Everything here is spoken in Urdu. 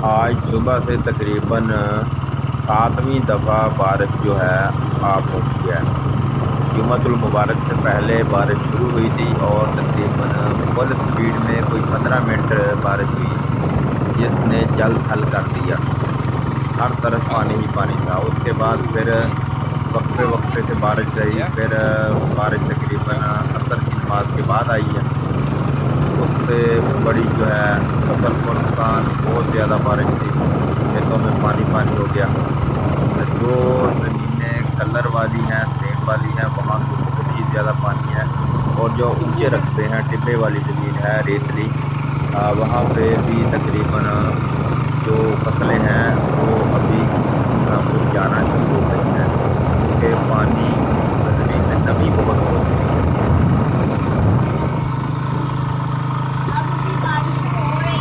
آج صبح سے تقریباً ساتویں دفعہ بارش جو ہے آ پہنچی ہے۔ جمعۃ المبارک سے پہلے بارش شروع ہوئی تھی اور تقریباً فل سپیڈ میں کوئی 15 منٹ بارش ہوئی، جس نے جل تھل کر دیا۔ ہر طرف پانی ہی پانی تھا۔ اس کے بعد پھر وقفے وقفے سے بارش رہی، پھر بارش تقریباً عصر کی نماز کے بعد آئی ہے۔ اس سے بڑی جو ہے فصل کو نقصان، بہت زیادہ بارش تھی، کھیتوں میں پانی پانی ہو گیا۔ جو زمینیں کلر والی ہیں، سینڈ والی ہیں، وہاں تو بہت ہی زیادہ پانی ہے، اور جو اونچے رقبے ہیں، ٹبے والی زمین ہے، ریتلی، وہاں پہ بھی تقریباً جو فصلیں ہیں وہ ابھی مرجھانا شروع ہو گئی ہیں، کیونکہ پانی زمین میں نمی بہت